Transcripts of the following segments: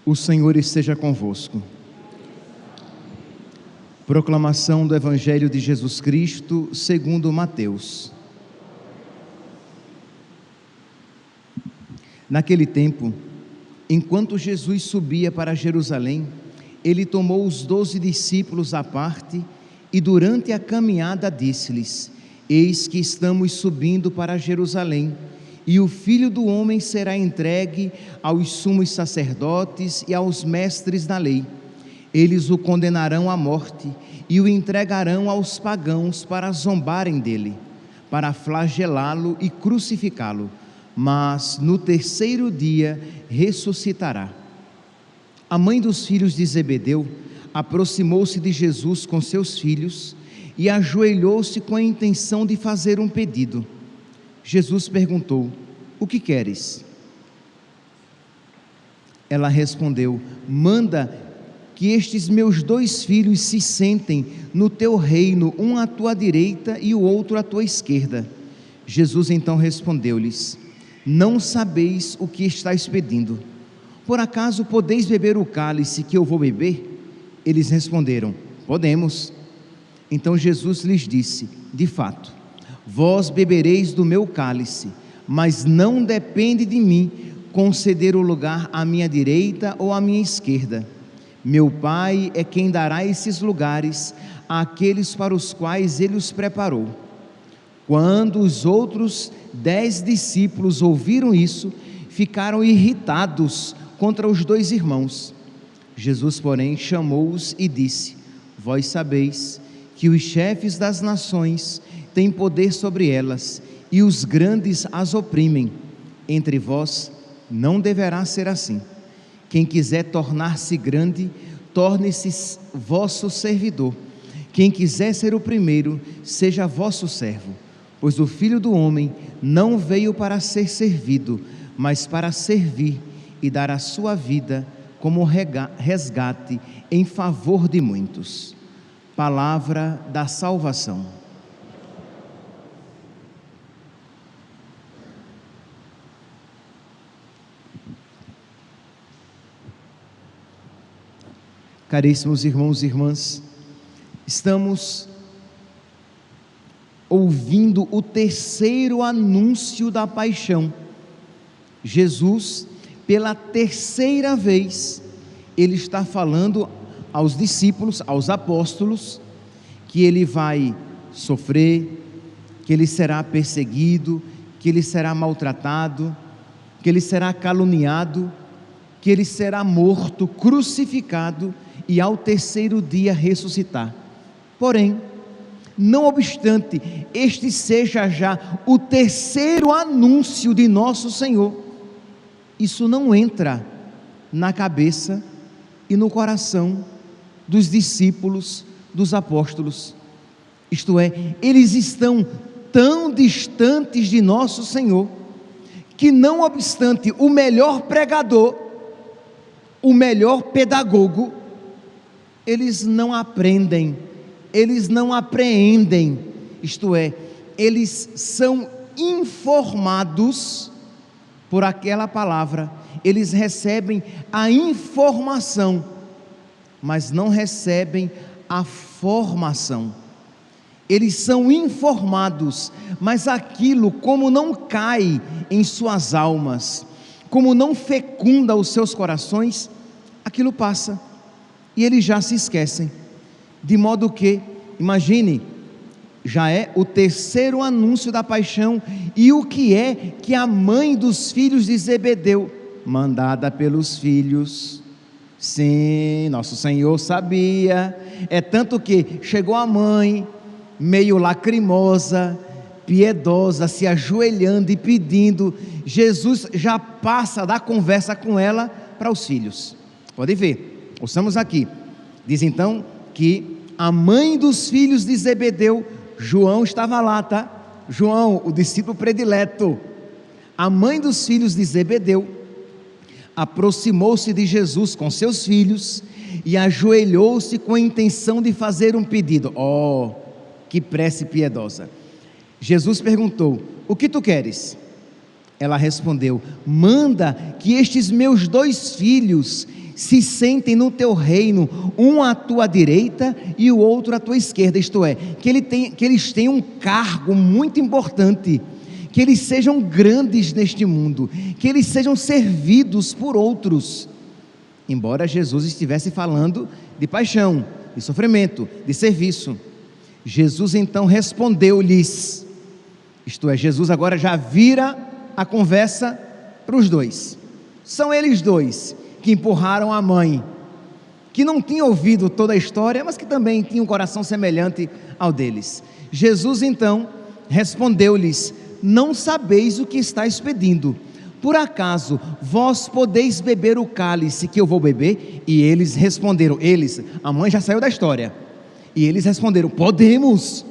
O Senhor esteja convosco. Proclamação do Evangelho de Jesus Cristo segundo Mateus. Naquele tempo, enquanto Jesus subia para Jerusalém, ele tomou os 12 discípulos à parte e durante a caminhada disse-lhes: Eis que estamos subindo para Jerusalém, e o Filho do Homem será entregue aos sumos sacerdotes e aos mestres da lei. Eles o condenarão à morte e o entregarão aos pagãos para zombarem dele, para flagelá-lo e crucificá-lo, mas no terceiro dia ressuscitará. A mãe dos filhos de Zebedeu aproximou-se de Jesus com seus filhos e ajoelhou-se com a intenção de fazer um pedido. Jesus perguntou: O que queres? Ela respondeu: Manda que estes meus 2 filhos se sentem no teu reino, um à tua direita e o outro à tua esquerda. Jesus então respondeu-lhes: Não sabeis o que estáis pedindo. Por acaso podeis beber o cálice que eu vou beber? Eles responderam: Podemos. Então Jesus lhes disse: De fato, vós bebereis do meu cálice, mas não depende de mim conceder o lugar à minha direita ou à minha esquerda. Meu Pai é quem dará esses lugares àqueles para os quais ele os preparou. Quando os outros 10 discípulos ouviram isso, ficaram irritados contra os 2 irmãos. Jesus, porém, chamou-os e disse: Vós sabeis que os chefes das nações têm poder sobre elas, e os grandes as oprimem. Entre vós não deverá ser assim. Quem quiser tornar-se grande, torne-se vosso servidor. Quem quiser ser o primeiro, seja vosso servo. Pois o Filho do Homem não veio para ser servido, mas para servir e dar a sua vida como resgate em favor de muitos. Palavra da salvação. Caríssimos irmãos e irmãs, estamos ouvindo o terceiro anúncio da paixão. Jesus, pela terceira vez, ele está falando aos discípulos, aos apóstolos, que ele vai sofrer, que ele será perseguido, que ele será maltratado, que ele será caluniado, que ele será morto, crucificado e ao terceiro dia ressuscitar. Porém, não obstante este seja já o terceiro anúncio de nosso Senhor, isso não entra na cabeça e no coração dos discípulos, dos apóstolos. Isto é, eles estão tão distantes de nosso Senhor, que não obstante o melhor pregador, o melhor pedagogo, eles não aprendem, eles não apreendem, isto é, eles são informados por aquela palavra, eles recebem a informação, mas não recebem a formação. Eles são informados, mas aquilo, como não cai em suas almas, como não fecunda os seus corações, aquilo passa, e eles já se esquecem, de modo que, imagine, já é o terceiro anúncio da paixão, e o que é que a mãe dos filhos de Zebedeu, mandada pelos filhos, sim, nosso Senhor sabia, é tanto que chegou a mãe, meio lacrimosa, piedosa, se ajoelhando e pedindo, Jesus já passa da conversa com ela para os filhos. Pode ver, ouçamos aqui, diz então que a mãe dos filhos de Zebedeu, João estava lá, tá? João, o discípulo predileto, a mãe dos filhos de Zebedeu, aproximou-se de Jesus com seus filhos e ajoelhou-se com a intenção de fazer um pedido. Oh, que prece piedosa! Jesus perguntou: o que tu queres? Ela respondeu: manda que estes meus 2 filhos se sentem no teu reino, um à tua direita e o outro à tua esquerda, isto é, que eles tenham um cargo muito importante, que eles sejam grandes neste mundo, que eles sejam servidos por outros. Embora Jesus estivesse falando de paixão, de sofrimento, de serviço, Jesus então respondeu-lhes, isto é, Jesus agora já vira a conversa para os dois. São eles dois que empurraram a mãe, que não tinha ouvido toda a história, mas que também tinha um coração semelhante ao deles. Jesus então respondeu-lhes: não sabeis o que estáis pedindo. Por acaso vós podeis beber o cálice que eu vou beber? E eles responderam, a mãe já saiu da história, e eles responderam, podemos,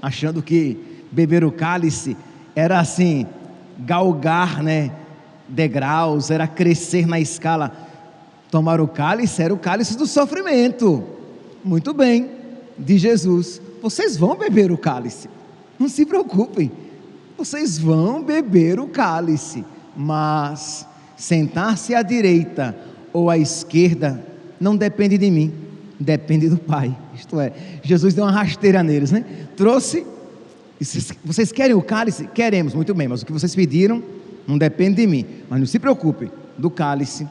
achando que beber o cálice era assim, galgar, degraus, era crescer na escala. Tomar o cálice era o cálice do sofrimento. Muito bem, diz Jesus, vocês vão beber o cálice, não se preocupem, vocês vão beber o cálice, mas sentar-se à direita ou à esquerda não depende de mim, depende do Pai. Isto é, Jesus deu uma rasteira neles, trouxe, vocês querem o cálice? Queremos, muito bem, mas o que vocês pediram não depende de mim, mas não se preocupe, do cálice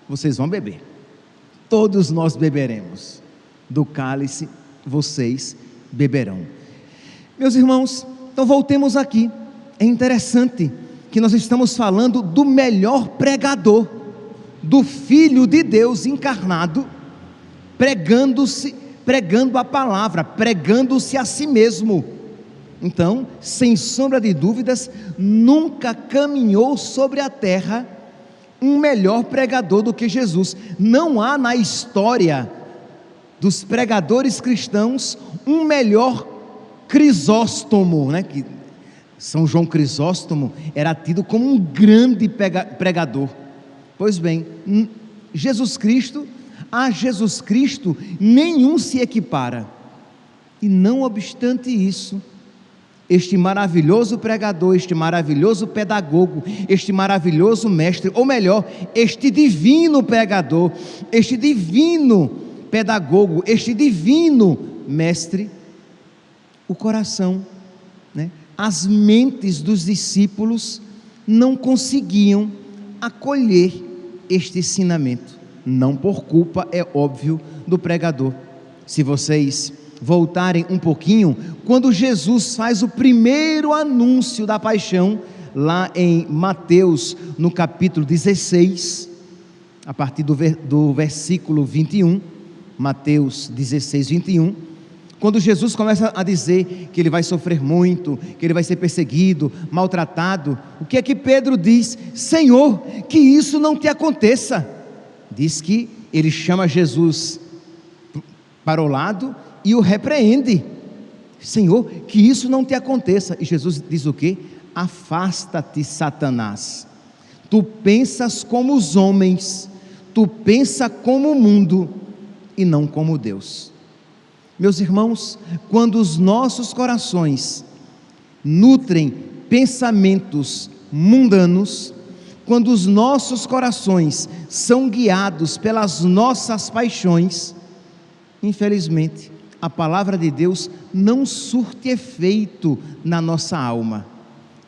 vocês vão beber, todos nós beberemos, do cálice vocês beberão. Meus irmãos, então voltemos aqui. É interessante que nós estamos falando do melhor pregador, do Filho de Deus encarnado, pregando a palavra, pregando-se a si mesmo. Então, sem sombra de dúvidas, nunca caminhou sobre a terra um melhor pregador do que Jesus. Não há na história dos pregadores cristãos um melhor Crisóstomo, que São João Crisóstomo era tido como um grande pregador. Pois bem, a Jesus Cristo nenhum se equipara. E não obstante isso, este maravilhoso pregador, este maravilhoso pedagogo, este maravilhoso mestre, ou melhor, este divino pregador, este divino pedagogo, este divino mestre, o coração, as mentes dos discípulos não conseguiam acolher este ensinamento, não por culpa, é óbvio, do pregador. Se vocês voltarem um pouquinho, quando Jesus faz o primeiro anúncio da paixão, lá em Mateus, no capítulo 16, a partir do versículo 21, Mateus 16, 21, quando Jesus começa a dizer que ele vai sofrer muito, que ele vai ser perseguido, maltratado, o que é que Pedro diz? Senhor, que isso não te aconteça. Diz que ele chama Jesus para o lado e o repreende. Senhor, que isso não te aconteça. E Jesus diz o quê? Afasta-te, Satanás. Tu pensas como os homens, tu pensa como o mundo e não como Deus. Meus irmãos, quando os nossos corações nutrem pensamentos mundanos, quando os nossos corações são guiados pelas nossas paixões, infelizmente, a palavra de Deus não surte efeito na nossa alma.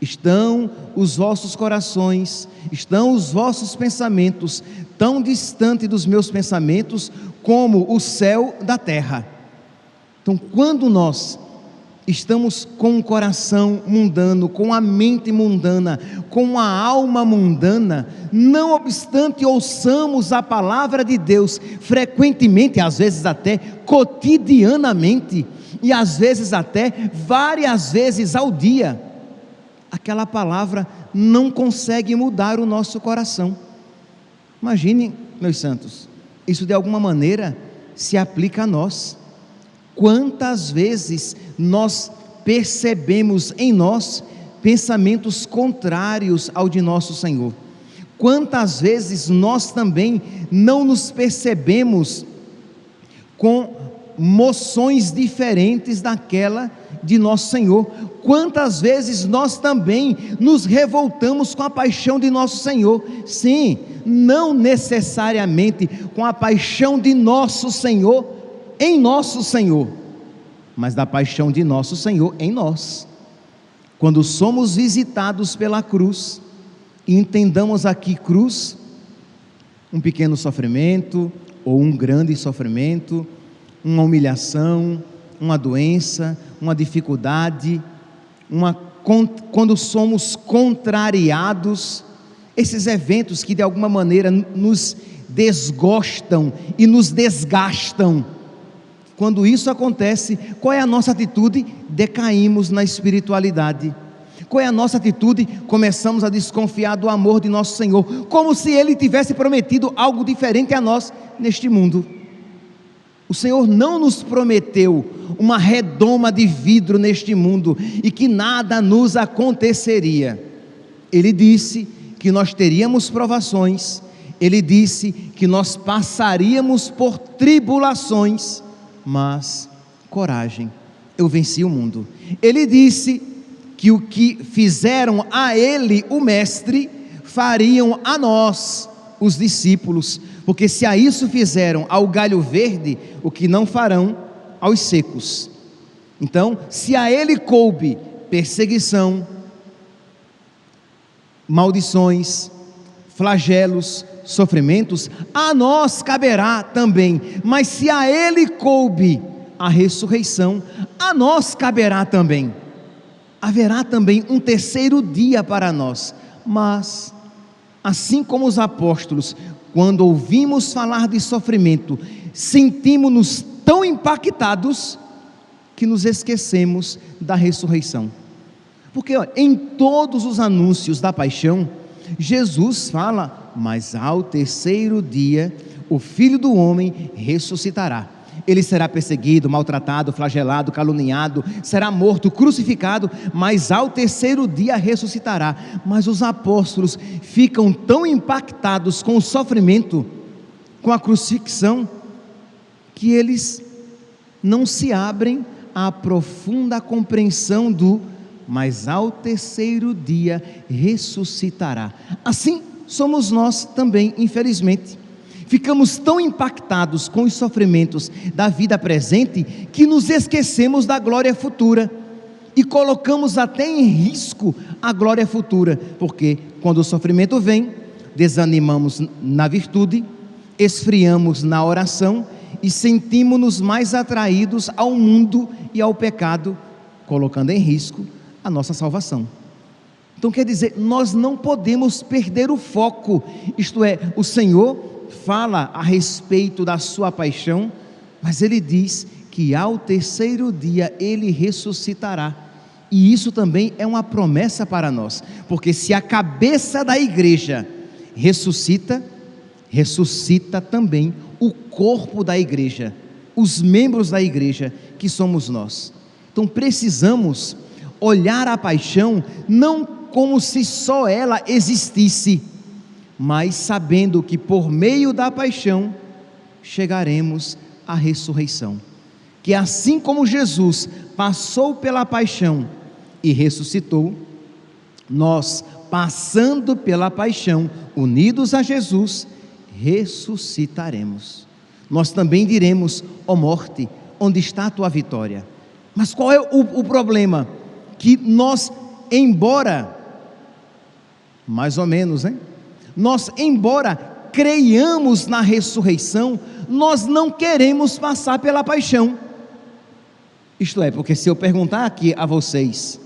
Estão os vossos corações, estão os vossos pensamentos tão distante dos meus pensamentos como o céu da terra. Então, quando nós estamos com o coração mundano, com a mente mundana, com a alma mundana, não obstante ouçamos a palavra de Deus frequentemente, às vezes até cotidianamente, e às vezes até várias vezes ao dia, aquela palavra não consegue mudar o nosso coração. Imagine, meus santos, isso de alguma maneira se aplica a nós. Quantas vezes nós percebemos em nós pensamentos contrários ao de nosso Senhor? Quantas vezes nós também não nos percebemos com moções diferentes daquela de nosso Senhor. Quantas vezes nós também nos revoltamos com a paixão de nosso Senhor? Sim, não necessariamente com a paixão de nosso Senhor em nosso Senhor, mas da paixão de nosso Senhor em nós. Quando somos visitados pela cruz, e entendamos aqui cruz, um pequeno sofrimento ou um grande sofrimento, uma humilhação, uma doença, uma dificuldade, quando somos contrariados, esses eventos que de alguma maneira nos desgostam e nos desgastam. Quando isso acontece, qual é a nossa atitude? Decaímos na espiritualidade. Qual é a nossa atitude? Começamos a desconfiar do amor de nosso Senhor, como se Ele tivesse prometido algo diferente a nós neste mundo. O Senhor não nos prometeu uma redoma de vidro neste mundo e que nada nos aconteceria. Ele disse que nós teríamos provações, Ele disse que nós passaríamos por tribulações, mas coragem, eu venci o mundo. Ele disse que o que fizeram a Ele, o Mestre, fariam a nós, os discípulos, porque se a isso fizeram ao galho verde, o que não farão aos secos. Então, se a Ele coube perseguição, maldições, flagelos, sofrimentos, a nós caberá também. Mas se a Ele coube a ressurreição, a nós caberá também. Haverá também um terceiro dia para nós. Mas, assim como os apóstolos, quando ouvimos falar de sofrimento, sentimos-nos tão impactados que nos esquecemos da ressurreição. Porque em todos os anúncios da paixão, Jesus fala: mas ao terceiro dia o Filho do Homem ressuscitará. Ele será perseguido, maltratado, flagelado, caluniado, será morto, crucificado, mas ao terceiro dia ressuscitará. Mas os apóstolos ficam tão impactados com o sofrimento, com a crucifixão, que eles não se abrem à profunda compreensão do mas ao terceiro dia ressuscitará. Assim somos nós também, infelizmente. Ficamos tão impactados com os sofrimentos da vida presente que nos esquecemos da glória futura e colocamos até em risco a glória futura, porque quando o sofrimento vem, desanimamos na virtude, esfriamos na oração e sentimos-nos mais atraídos ao mundo e ao pecado, colocando em risco a nossa salvação. Então quer dizer, nós não podemos perder o foco, isto é, o Senhor fala a respeito da sua paixão, mas Ele diz que ao terceiro dia Ele ressuscitará, e isso também é uma promessa para nós, porque se a cabeça da igreja ressuscita, ressuscita também o corpo da igreja, os membros da igreja que somos nós. Então precisamos olhar a paixão não como se só ela existisse, mas sabendo que por meio da paixão chegaremos à ressurreição, que assim como Jesus passou pela paixão e ressuscitou, nós, passando pela paixão, unidos a Jesus, ressuscitaremos. Nós também diremos: ó morte, onde está a tua vitória? Mas qual é o problema? Que nós, embora, mais ou menos, hein? Nós, embora creiamos na ressurreição, nós não queremos passar pela paixão. Isto é, porque se eu perguntar aqui a vocês,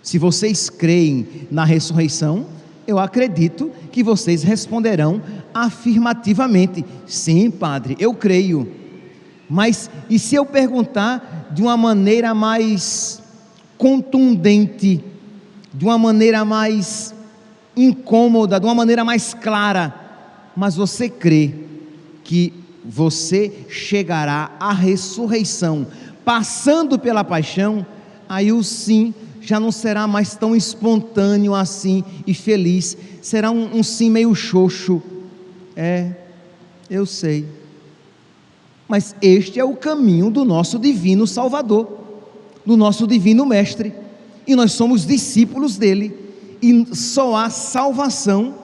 se vocês creem na ressurreição, eu acredito que vocês responderão afirmativamente: sim, padre, eu creio. Mas e se eu perguntar de uma maneira mais contundente, de uma maneira mais incômoda, de uma maneira mais clara: mas você crê que você chegará à ressurreição passando pela paixão? Aí o sim já não será mais tão espontâneo assim e feliz, será um sim meio xoxo. Eu sei, mas este é o caminho do nosso divino Salvador. do nosso divino mestre, e nós somos discípulos dele, e só há salvação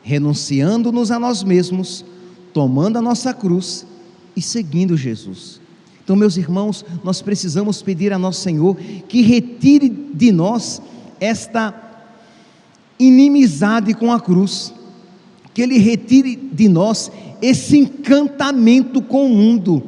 renunciando-nos a nós mesmos, tomando a nossa cruz e seguindo Jesus. Então, meus irmãos, nós precisamos pedir a nosso Senhor que retire de nós esta inimizade com a cruz, que Ele retire de nós esse encantamento com o mundo,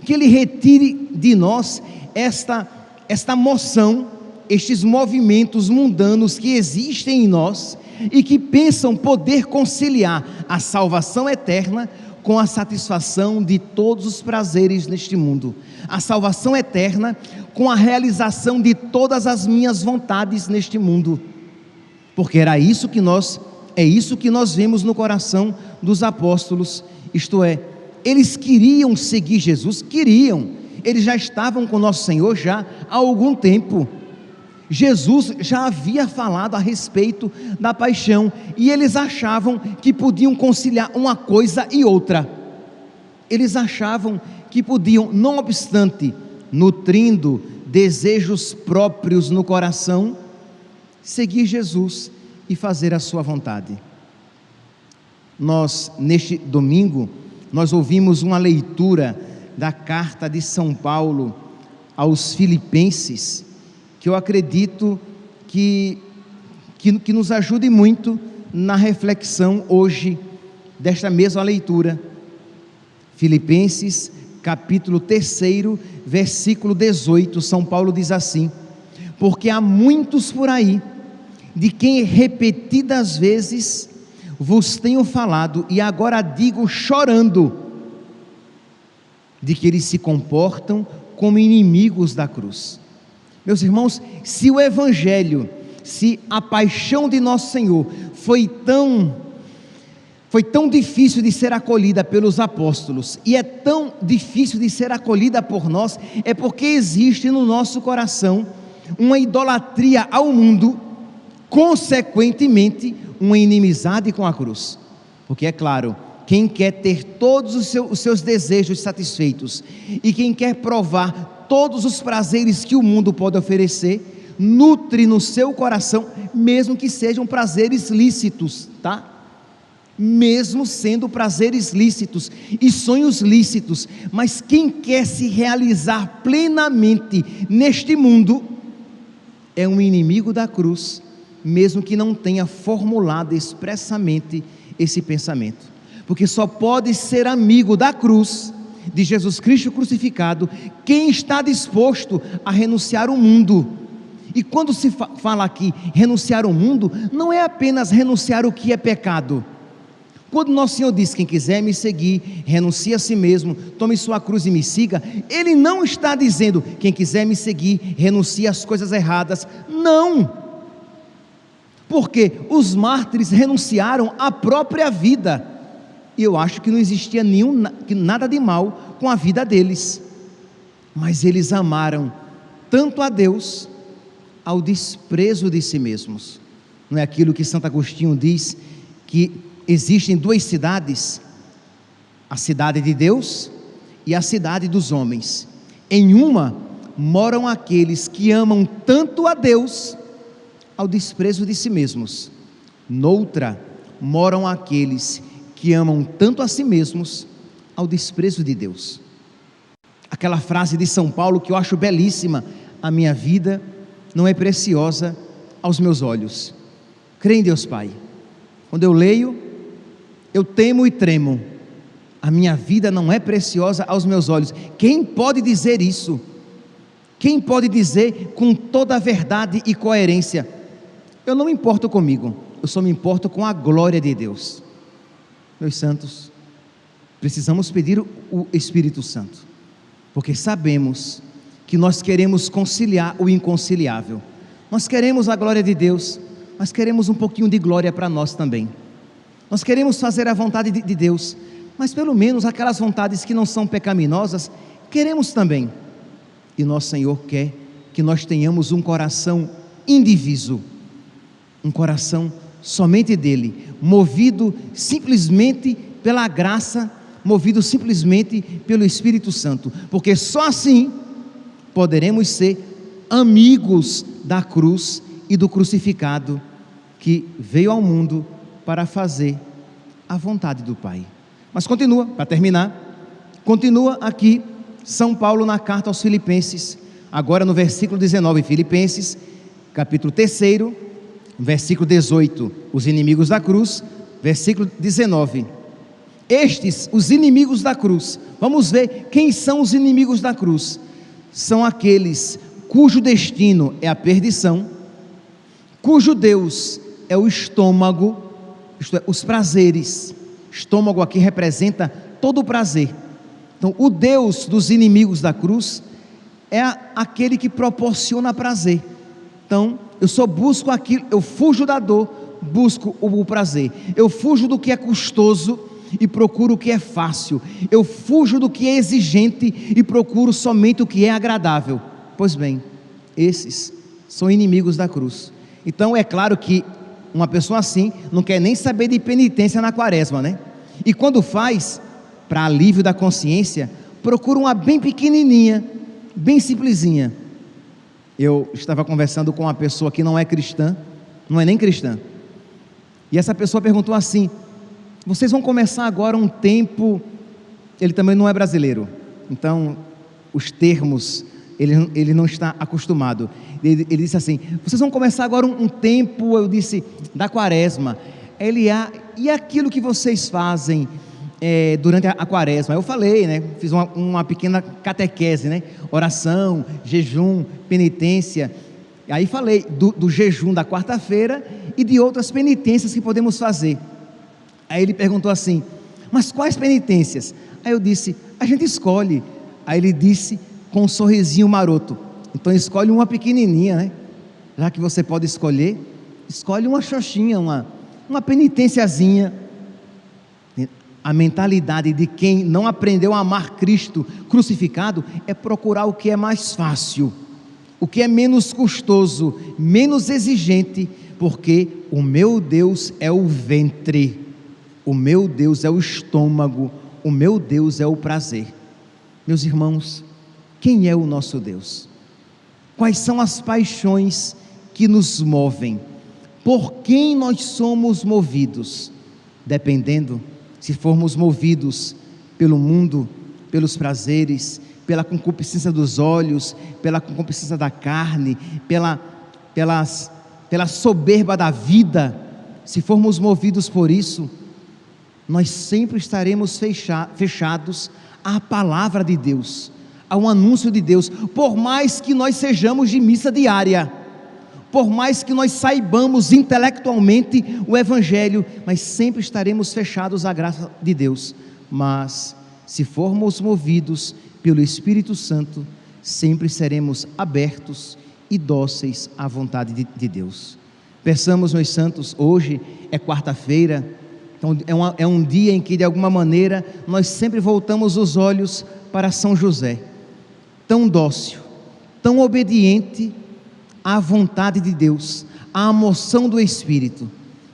que Ele retire de nós esta moção, estes movimentos mundanos que existem em nós e que pensam poder conciliar a salvação eterna com a satisfação de todos os prazeres neste mundo, a salvação eterna com a realização de todas as minhas vontades neste mundo, porque é isso que nós vemos no coração dos apóstolos, isto é, eles queriam seguir Jesus, eles já estavam com nosso Senhor já há algum tempo. Jesus já havia falado a respeito da paixão, e eles achavam que podiam conciliar uma coisa e outra. Eles achavam que podiam, não obstante, nutrindo desejos próprios no coração, seguir Jesus e fazer a sua vontade. Nós, neste domingo, nós ouvimos uma leitura da carta de São Paulo aos Filipenses, que eu acredito que nos ajude muito na reflexão hoje desta mesma leitura. Filipenses capítulo 3, versículo 18, São Paulo diz assim: porque há muitos por aí, de quem repetidas vezes vos tenho falado, e agora digo chorando, de que eles se comportam como inimigos da cruz. Meus irmãos, se o Evangelho, se a paixão de nosso Senhor foi tão difícil de ser acolhida pelos apóstolos, e é tão difícil de ser acolhida por nós, é porque existe no nosso coração uma idolatria ao mundo, consequentemente uma inimizade com a cruz. Porque é claro, quem quer ter todos os seus desejos satisfeitos, e quem quer provar todos os prazeres que o mundo pode oferecer, nutre no seu coração, mesmo que sejam prazeres lícitos, tá? Mesmo sendo prazeres lícitos e sonhos lícitos, mas quem quer se realizar plenamente neste mundo, é um inimigo da cruz, mesmo que não tenha formulado expressamente esse pensamento, porque só pode ser amigo da cruz, de Jesus Cristo crucificado, quem está disposto a renunciar ao mundo. E quando se fala aqui renunciar ao mundo, não é apenas renunciar o que é pecado. Quando nosso Senhor diz: quem quiser me seguir, renuncie a si mesmo, tome sua cruz e me siga, Ele não está dizendo: quem quiser me seguir, renuncie às coisas erradas. Não, porque os mártires renunciaram à própria vida, e eu acho que não existia nada de mal com a vida deles, mas eles amaram tanto a Deus ao desprezo de si mesmos. Não é aquilo que Santo Agostinho diz, que existem duas cidades, a cidade de Deus e a cidade dos homens. Em uma moram aqueles que amam tanto a Deus ao desprezo de si mesmos, noutra moram aqueles que amam tanto a si mesmos ao desprezo de Deus. Aquela frase de São Paulo que eu acho belíssima: a minha vida não é preciosa aos meus olhos. Creio em Deus Pai. Quando eu leio, eu temo e tremo. A minha vida não é preciosa aos meus olhos. Quem pode dizer isso? Quem pode dizer com toda a verdade e coerência? Eu não me importo comigo, eu só me importo com a glória de Deus. Meus santos, precisamos pedir o Espírito Santo, porque sabemos que nós queremos conciliar o inconciliável. Nós queremos a glória de Deus, mas queremos um pouquinho de glória para nós também. Nós queremos fazer a vontade de Deus, mas pelo menos aquelas vontades que não são pecaminosas, queremos também. E nosso Senhor quer que nós tenhamos um coração indiviso, um coração somente dele, movido simplesmente pela graça, movido simplesmente pelo Espírito Santo, porque só assim poderemos ser amigos da cruz e do crucificado, que veio ao mundo para fazer a vontade do Pai. Mas continua, para terminar, continua aqui São Paulo na carta aos Filipenses, agora no versículo 19, Filipenses, capítulo 3, versículo 18, os inimigos da cruz, versículo 19, estes, os inimigos da cruz, vamos ver quem são os inimigos da cruz. São aqueles cujo destino é a perdição, cujo Deus é o estômago, isto é, os prazeres. Estômago aqui representa todo o prazer. Então, o Deus dos inimigos da cruz é aquele que proporciona prazer. Então, eu só busco aquilo, eu fujo da dor, busco o prazer. Eu fujo do que é custoso e procuro o que é fácil. Eu fujo do que é exigente e procuro somente o que é agradável. Pois bem, esses são inimigos da cruz. Então, é claro que uma pessoa assim não quer nem saber de penitência na quaresma, né? E quando faz, para alívio da consciência, procura uma bem pequenininha, bem simplesinha. Eu estava conversando com uma pessoa que não é cristã, não é nem cristã, e essa pessoa perguntou assim: vocês vão começar agora um tempo, ele também não é brasileiro, então os termos, ele não está acostumado, ele disse assim: vocês vão começar agora um tempo, eu disse, da quaresma. E aquilo que vocês fazem durante a quaresma? Eu falei, né, fiz uma pequena catequese, né, oração, jejum, penitência. Aí falei do jejum da quarta-feira e de outras penitências que podemos fazer. Aí ele perguntou assim: mas quais penitências? Aí eu disse: a gente escolhe. Aí ele disse com um sorrisinho maroto: então escolhe uma pequenininha, né? Já que você pode escolher, escolhe uma xoxinha, uma penitenciazinha. A mentalidade de quem não aprendeu a amar Cristo crucificado é procurar o que é mais fácil, o que é menos custoso, menos exigente, porque o meu Deus é o ventre, o meu Deus é o estômago, o meu Deus é o prazer. Meus irmãos, quem é o nosso Deus? Quais são as paixões que nos movem? Por quem nós somos movidos? Dependendo, se formos movidos pelo mundo, pelos prazeres, pela concupiscência dos olhos, pela concupiscência da carne, pela soberba da vida, se formos movidos por isso, nós sempre estaremos fechados à palavra de Deus, ao anúncio de Deus. Por mais que nós sejamos de missa diária, por mais que nós saibamos intelectualmente o Evangelho, mas sempre estaremos fechados à graça de Deus. Mas se formos movidos pelo Espírito Santo, sempre seremos abertos e dóceis à vontade de Deus. Peçamos, meus santos, hoje é quarta-feira, então é um dia em que de alguma maneira nós sempre voltamos os olhos para São José, tão dócil, tão obediente à vontade de Deus, à moção do Espírito.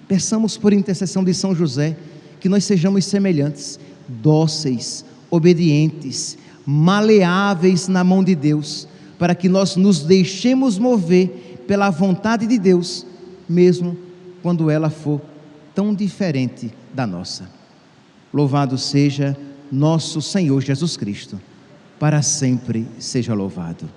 Peçamos por intercessão de São José que nós sejamos semelhantes, dóceis, obedientes, maleáveis na mão de Deus, para que nós nos deixemos mover pela vontade de Deus, mesmo quando ela for tão diferente da nossa. Louvado seja nosso Senhor Jesus Cristo, para sempre seja louvado.